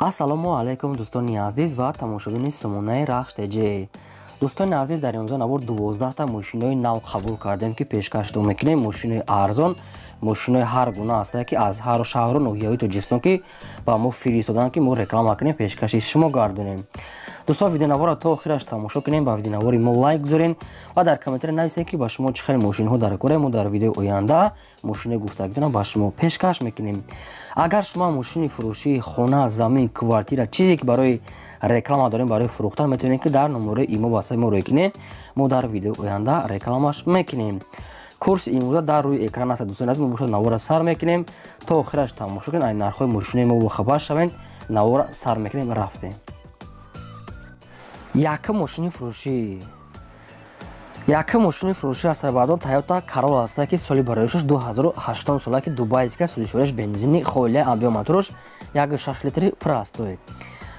ассалому алайкум дӯстони азиз ва тамошобини сомонаи рахш.tj. дӯстони азиз, дар инҷо навор 12 та мошинои нав қабул кардем ки пешкаш мекунем. Мошинои арзон, мошинои ҳар гуна ҳастанд ки аз ҳар шаҳру ноҳияҳои Тоҷикистон ки ба мо фиристоданд ки мо реклама кунем, пешкаши шумо гардонем. Дӯстон, видеонавора то охираш тамошо кунем, ба видеонавори мо лайк гузорен ва дар комментари нависед ки ба шумо чӣ хел мошинҳо дар кора. Мо дар видеои оянда мошинои гуфтагидона ба шумо пешкаш мекунем. Агар шумо мошини фурӯшии хона, замин, квартира, чизе ки барои реклама дорем, барои фурӯхтан, метавонед ки дар номерои имо ба мо рой кунед. Мо дар видеои оянда рекламаш мекунем. курси имрӯза дар рӯи экран аст. дӯстони азиз, мо бошад навора сар мекунем то охираш тамошо кунед. ай нархҳои мошинои мо бохабар шавед. Навора сар мекунем, рафтем. Якум мошини фурӯшӣ аз Сайбардор Toyota Corolla аст ки соли бароишаш 2008 сола ки дубайска судишориш бензини холия абиомоторош 1.6 литри простой.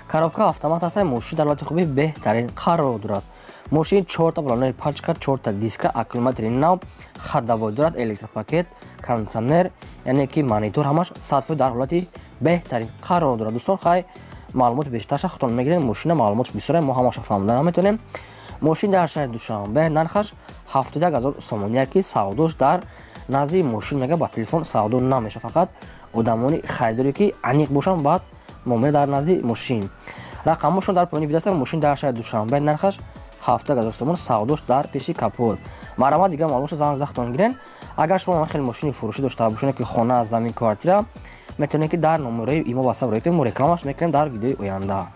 Коробка автомат аст. Мошин дар ҳолати хуби беҳтарин қарор дорад. Мошин 4 та балонаи пачка, 4 та диска, аккумулятори нав, ходовой дорад, электропакет, кондитсионер, яъне ки монитор, ҳамаш сатфои дар ҳолати беҳтарин қарор дорад. дӯстон, хай маълумоти бештарша худтон мегиред. Мошина маълумотш бисёр аст, мо ҳамаша фаҳмида наметавонем. мошин дар шаҳри Душанбе, нархаш 71 000 сомония ки савдош дар назди мошин мега ба телефон савдо намеша. Фақат одамони харидоре ки аниқ бошанд баъд муомила дар назди мошин. рақамошон дар поёни видео аст. мошин дар шаҳри Душанбе, нархаш 70 000 сомон, савдош дар пеши капот. Марамат дига маълумотш занг зада худтон гирен. агар шумо хеле мошини фурӯшӣ дошта бошед ки хона, замин, квартира, метавонед ки дар номерои имо ба саб рой кунед. мо рекламаш мекунем дар видеои оянда.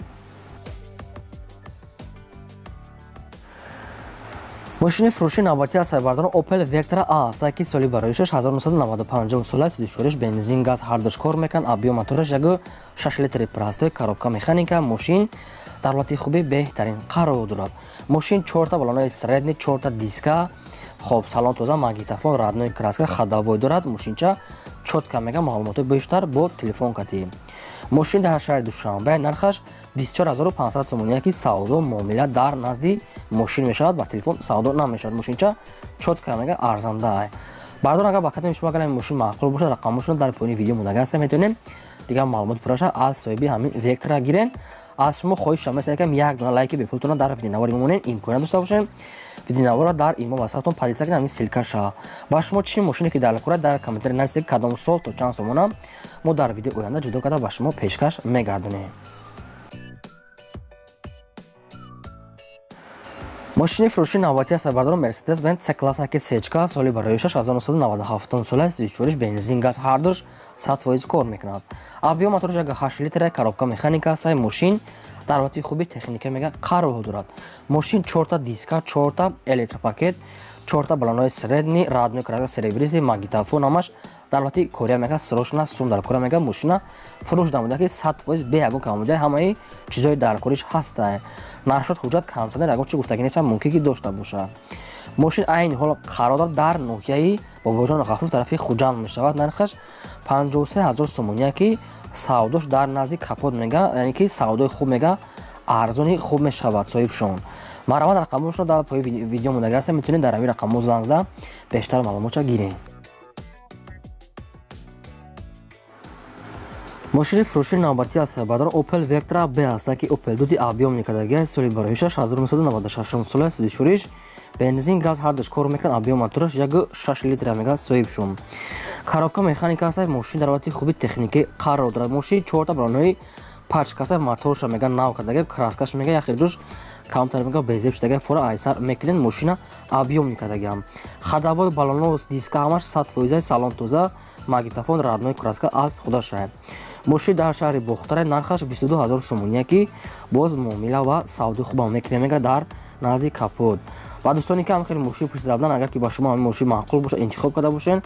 мошини фурӯшии навбатӣ аз Сайбардор Opel Vectra A аст ки соли бароишаш 1995 сола судишориш бензин, газ ҳардош кор мекунад. абиомотораш 1.6 литри простой, коробка механика. мошин дар ҳолати хуби беҳтарин қарор дорад. мошин 4 та балонаи средни, 4 та диска, хоб салон тоза, магнитофон, родной краска, ходовой дорад. мошинча чотка мега маълумоти бештар бо телефон катӣ. мошин дар шаҳри Душанбе, нархаш 24 500 сомония ки савдо муомила дар назди мошин мешавад, ба телефон савдо намешавад. мошинча чотка мега арзанда. бардор, агар ба катами шумо агар мошин маъқул бошад, рақамошон дар поёни видео монага аст. метавонем дига маълумоти пурраша аз соҳиби ҳамин Vectra гирен. аз шумо хоҳишам аст якам як дона лайки бепултона дар видеонавори мамонен имконият дошта бошем видеонавора дар имо ба сабтон падиса кунем ҳамин силкаша. ба шумо чӣ мошине ки дар кора дар комментари нависед кадом сол то чанд сомона. мо дар видеои оянда ҷудо карда ба шумо пешкаш мегардонем. мошини фурӯшии навбатӣ аз Сайбардор Mercedes-Benz C-класс ки сечка соли бароишаш 1997 сола судишориш бензин, газ ҳардош 100% кор мекунад. абиомотораш 1.8 литр, коробка механика аст. мошин дар ҳолати хуби техника мега қарор дорад. мошин 4 та диска, 4 та электропакет, 4 та балонои средни, родной краска, серебристи, магнитофон, ҳамаш дар ҳолати кория мега срочна сум дар кора мега. мошина фурӯш намуда ки 100% бе ягон камбуди, ҳамаи чизои дар кориш ҳаста. нашод ҳуҷҷат, кондитсионер ягон чӣ гуфтагӣ нест, мумкин ки дошта бошад. мошин айни ҳол қарор дорад дар ноҳияи бобоҷон ғафур тарафи хуҷанд мешавад. нархаш 53 000 сомония ки савдош дар назди капот мега, яъне ки савдои хуб мега, арзони хуб мешавад соҳибшон. марамат рақамошон дар пои видео монага аст. метавонед дар ҳамин рақамо занг зада бештар маълумотша гиред. мошини фурӯшии навбатӣ аз Сайбардор Opel Vectra B аст ки Opel дуди абиомникадаги соли бароишаш 1996 сола судишориш бензин, газ ҳардош кор мекунад. абиомотораш 1.6 литр мега соҳибшон. коробка механика аст. мошин дар ҳолати хуби техникӣ қарор дорад. мошин 4 та балонои пачка аст. моторша мега нав кардаги, краскаш мега яхирҷӯш камтар мега безеб шудаги фора айсар мекунен. мошина абиомникадагиам. ходовой балоно, диска, ҳамаш 100% салон тоза, магнитофон, родной краска аз худаша. мошин дар шаҳри Бохтара, нархаш 22 000 сомония ки боз муомила ва савдои хуба мекунем мега дар назди капот. ва дӯстони ки ҳам хеле мошин пурсидан, агар ки ба шумо ҳамин мошин маъқул боша, интихоб карда бошен,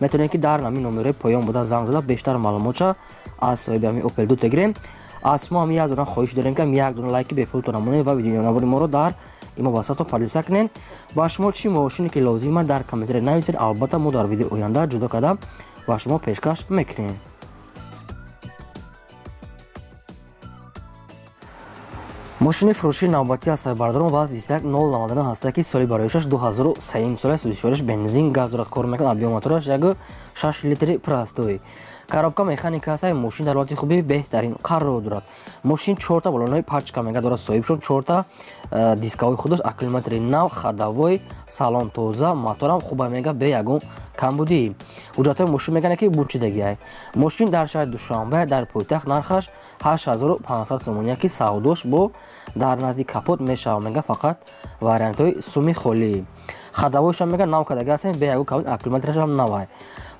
метавонед ки дар ҳамин номерои поён буда занг зада бештар маълумотша аз соҳиби ҳамин Opel дуд гирем. аз шумо ҳам як дона хоҳиш дорем ки як дона лайки бепул то намонед ва видеонавори моро дар имо ба сабтон падиса кунед. ба шумо чӣ мошине ки лозима дар комментари нависед. албатта мо дар видеои оянда ҷудо карда ба шумо пешкаш мекунем. мошини фурӯшии навбатӣ аз Сайбардор ВАЗ 21099 ҳаст ки соли бароишаш 2003 сола судишориш бензин, газ дорад, кор мекунад. абиомотораш 1.6 литри простой. коробка механика ҳастаи мошин дар ҳолати хубӣ беҳтарин қарор дорад. Мошин 4 та балонои пачка мега дорад соҳибшон, 4 та дискаҳои худаш, аккумулятори нав, хадавой, салон тоза, моторам хуба мега бе ягон камбудӣ. ҳуҷҷатҳои мошин мегӯянд ки бурчидагиай. Мошин дар шаҳри Душанбе дар пойтахт нархаш 8500 сомон, яки савдош бо дар назди капот мешавад мега фақат вариантҳои суми холӣ. хадавойшам мега нав кадаги ҳастем бе ягон камбуд, аккумуляторашам навай.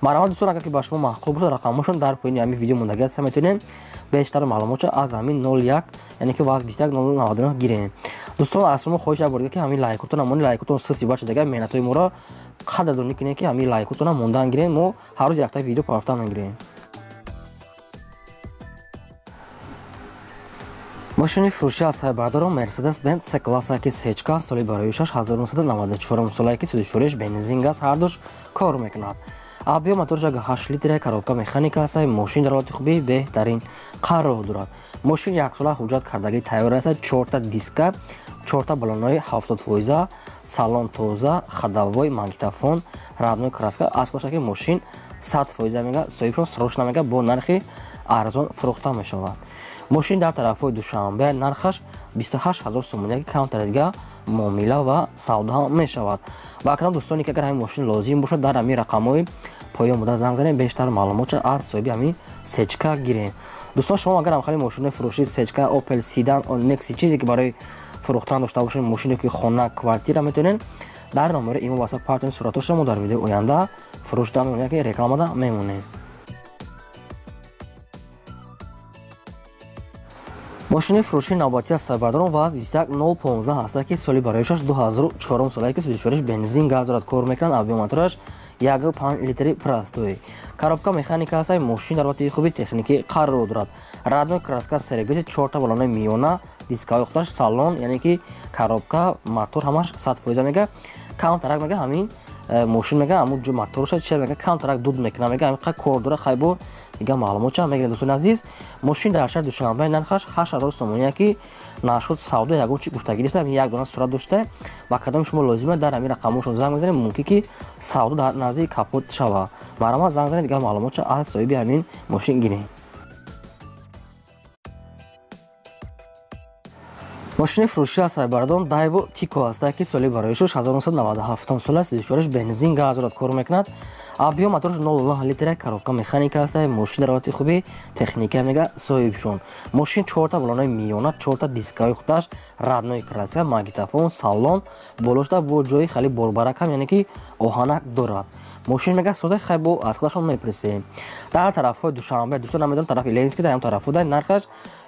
Маромад дӯстон, агар ки ба шумо маъқул бошад, рақамошон дар поини ҳамин видео мондаги аст, метавонем бештар маълумотро аз ҳамин 01 яъне ки ваз 21 0099 гирем. дӯстон, аз шумо хоҳиш як бор ки ҳамин лайкотон амони лайкотон сирси бача дага меҳнатҳои моро қадрдонӣ кунем ки ҳамин лайкотон мондан гирем. мо ҳар рӯз якта видео парафтан мегирем. мошини фурӯшӣ аз хайбардорон Mercedes-Benz C-класса ки сечка соли бароишаш 1994 солае ки судишвориш бензин газ ҳардуш кор мекунад. объем мотораш 8 литре, коробка механика ҳастаи мошин дар ҳолати хубӣ беҳтарин қарор дорад. мошин як сола ҳуҷҷат кардагӣ тайёр аст. 4 та диска, 4 та балонои 70%, салон тоза, хадавой, магнитофон, радной краска. аз коша ки мошин 100% мега соҳибшон срочна мега бо нархи арзон фурӯхта мешавад. мошин дар тарафҳои Душанбе нархаш 28000 сомон, яки камтарига муомила ва савдо мешавад. ба акрам дӯстоне ки агар ҳамин мошин лозим бошад, дар ҳамин рақамҳои поён буда занг занем, бештар маълумотро аз соҳиби ҳамин сечка гирем. дӯстон, шумо агар ҳамхали мошинҳои фурӯшии сечка, Opel Sedan, Nexi чизе ки барои фурӯхтан дошта бошед, мошине ки хона, квартира метавонед дар номери имо васаб партони суратошро мо дар видеои оянда фурӯш дам мемонем, яки рекламада мемонем. мошини фурӯшии навбатӣ аз сайбардорон ваз 21015 ҳаста ки соли бароишаш 2004 солае ки судишвориш бензин газ дорад кор мекунад. объем мотораш 1.5 литри простой. коробка механика ҳастаи мошин дар ҳолати хуби техникӣ қарор дорад. радной краска серебеси 4 та балонои миёна, дискаҳои худаш, салон яъне ки коробка, мотор ҳамаш 100% мега. камтарак мега ҳамин мошин мега ҳамун ҷо моторша че мега камтарак дуд мекунад мега ҳамин кор дора хайбо дига маълумотша мегирем. дӯстони азиз, мошин дар шаҳри Душанбе нархаш 8000 сомон, яки нашуд савдо ягон чи гуфтагирист як дона сурат дошта. ба кадоми шумо лозима дар ҳамин рақамошон занг мезанем, мумкин ки савдо дар назди капот шава. маромад занг занем, дига маълумотша аз соҳиби ҳамин мошин гирем. мошини фурӯшӣ аз сайбардорон Daewoo Tico ҳаста ки соли бароишаш 1997 сол аст. судишвориш бензин газ дорад кор мекунад. объем мотораш 0.9 литре, коробка механика ҳаста. мошин дар ҳолати хуби техника мега соҳибшон. мошин 4 та балонои миёна, 4 та дискаҳои худаш, радной краска, магнитофон, салон болошта бо ҷои хеле борбаракам яъне ки оҳанак дорад. мошин мега соза хайбо аз худашон мепресем. дар тарафҳои Душанбе дӯстон намедонам тарафи Ленинский дар ҳам тарафҳода нархаш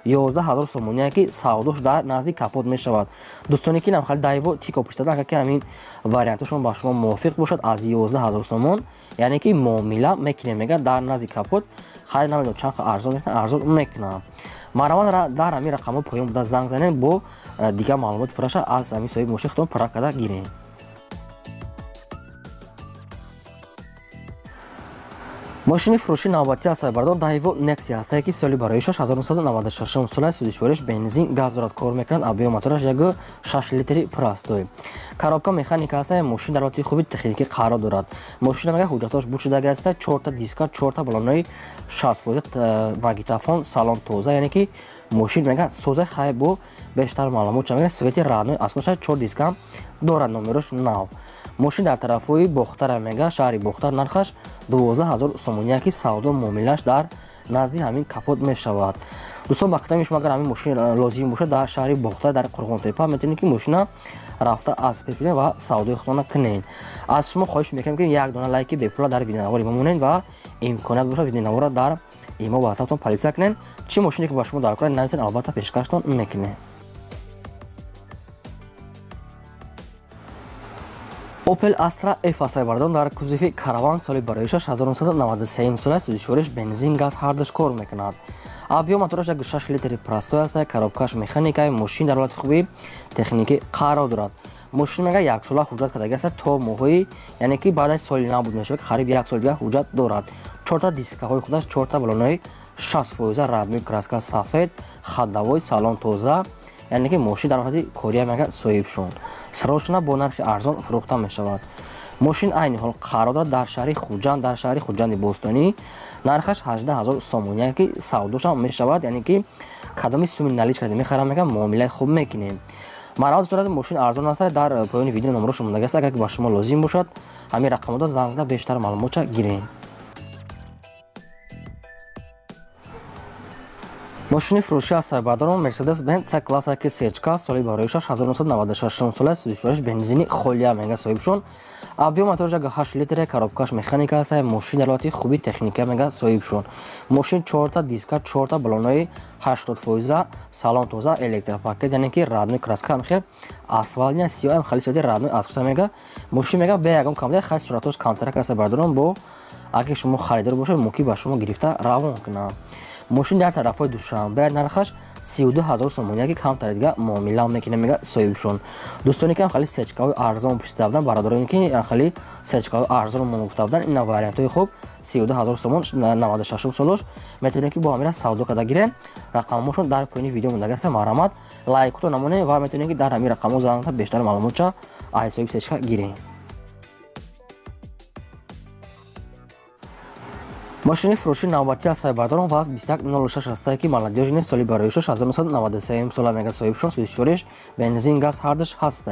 11000 сомон, яки савдош дар назди капот мешавад. дӯстоне ки намхали Daewoo Tico пуштада, агар ки ҳамин варианташон ба шумо мувофиқ бошад, аз 11000 сомон яъне ки муомила мекунем мега дар назди капот, хайр намедонам чанд арзон мекунад, арзон мекунам. маромад дар ҳамин рақамҳо поён буда занг занем, бо дига маълумоти пураша аз ҳамин соҳиби мошин худтон пурра карда гирем. мошини фурӯшии навбатӣ аз сайбардорон Daewoo Nexi ҳастае ки соли бароишаш 1996 сол аст. судишвориш бензин газ дорад кор мекунад. объем мотораш 1.6 литри простой. коробка механика ҳастае мошин дар ҳолати хуби техникӣ қарор дорад. мошина мега ҳуҷҷатош бурчидаги аст. 4 та диска, 4 та балонои 60%, магнитофон, салон тоза яъне ки мошин мега соза хайбо бештар маълумотша мега свети радной аз коша 4 диска дорад, номерош нав. мошин дар тарафҳои Бохтара мега, шаҳри Бохтар нархаш 12000 сомон, яки савдо муомилаш дар назди ҳамин капот мешавад. дӯстон, ба кадоми шумо агар ҳамин мошин лозим бошад, дар шаҳри Бохтар дар Қурғонтепа метавонед ки мошина рафта аз бипулед ва савдои худтона кунед. аз шумо хоҳиш мекунем ки як дона лайки бепула дар видеонавори бимонед ва имконият бошад видеонавора дар имо ва ватсаптон полисия кунед. чӣ мошине ки ба шумо дар кор нависед, албатта пешкаштон мекунед. Opel Astra F аз сайбардорон дар кузуфи караван соли бароишаш 1993 сол аст. судишвориш бензин газ ҳардуш кор мекунад. объем мотораш 1.6 литри простой аст. коробкаш механикаи мошин дар ҳолати хуби техникӣ қарор дорад. мошин мега як сола ҳуҷҷат кардаги аст то моҳои яъне ки баъд аз соли набуд мешавад, қариб як сол дига ҳуҷҷат дорад. 4 та дискаҳои худаш, 4 та балонои 60%, радной краска сафед, хадавой, салон тоза яъне ки мошин дар ҳолати кория мега соҳибшон. срочна бо нархи арзон фурӯхта мешавад. ماشین عین حال قرار دارد در شهر خوجند بوستانی نرخش 18000 سوم که سوداش هم میشود، یعنی که کدامی سوم نالیج کردیم میخرم میگم معامله خوب میکنیم. مرا صورت ماشین ارزان است. در پایان ویدیو نمرش مونده است، اگر با شما لازم باشد همین رقم زنگ زده بیشتر معلومات گیرید. ماشین فروشی از سربرداران مرسدس بنز کلاس که سیچکا سالی باریش 1996 سال سوزش بنزینی خولیا مگا صاحبشون ابیو موتورش 8 لیتر کاروبکاش مکانیک است. ماشین دلواتی خوبی تکنیک مگا صاحبشون ماشین 4 تا دیسک 4 تا بالونای 80% سالن توزا الکتریک پاکت، یعنی که رادنوی کراسکا میخیر اسفالت سیاه ام خالی سوی رادنوی اسکوتا مگا ماشین مگا به یکم کامل خاص صورتش کانترکت است. برداران با اگه شما خریدار باشید موکی با شما گرفته روان کنه. ماشین در طرفای دوشنبه نرخش 32000 سوم که کمتر دیگه معامله میکنه میگه صاحبشون. دوستانی که خیلی سچکای ارزان پشت بودن برادرانی که خیلی سچکای ارزان مفت بودن این واریانت های خوب 32000 سوم 96 سالش میتونه که با همین سودا کده گیرن. رقمشون در پایین ویدیو مونده است. مرحمت لایک تو نمونه و میتونه که در همین رقم زنگ تا بیشتر معلومات چا ای صاحب سچکا گیرین. ماشین فروشی نوبتی از سربرداران واز 2106 است که молодежный سالی باریش 1993 سال مگا صاحبشون سوزشورش بنزین گاز هردش هست.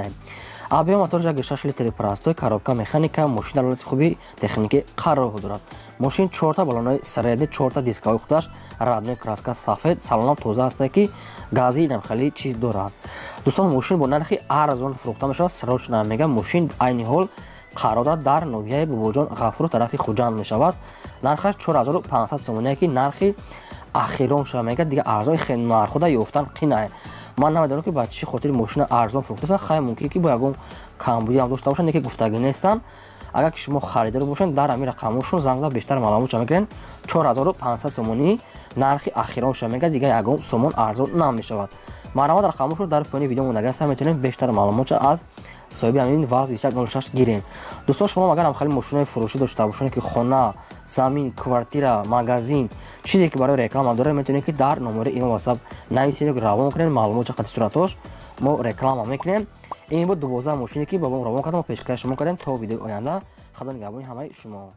ابیو موتور 6 لیتر پراستوی کاروبکا مکانیکا ماشین دلالت خوبی تکنیکی قرار دارد. ماشین 4 تا بالونای سرید 4 تا دیسکای خودش رادنوی کراسکا سفید سالن توزا است که گازی نم خیلی چیز دارد. دوستان ماشین با نرخی ارزان فروخته میشه. سراج نمیگه ماشین عین حال قرار دارد در نویای بوجان غفور طرف خوجند میشود. نرخش 4500 سوم که نرخی اخیران شده میگه دیگه ارزان خیلی نرخوده یافتن قینه. من نمیدونم که بچه خاطر ماشین ارزان فروخته خیلی ممکنه که با یگون کمبودی هم داشته باشن که گفتگی نیستن. اگر که شما خریدار باشین در همین رقمشون زنگ زده بیشتر معلومات میگیرن. 4500 سومونی نرخی اخیران شده میگه دیگه یگون سومون ارزان نمیشود. مرحمت رقمشون در پایین ویدیو مونده است. میتونین بیشتر معلومات از صاحب همین واز 2106 گیرین. دوستان شما اگر هم خیلی ماشین فروشی داشته باشین که خانه، زمین، کوارتیرا، مغازین چیزی که برای رکلام داره میتونین که در نمره این واتساپ نویسین و روان کنین معلومات چقدر صورتش ما رکلام میکنیم. این بود 12 ماشینی که با ما روان کردم و پیشکش شما کردیم تا ویدیو آینده. خدا نگهدار همه شما.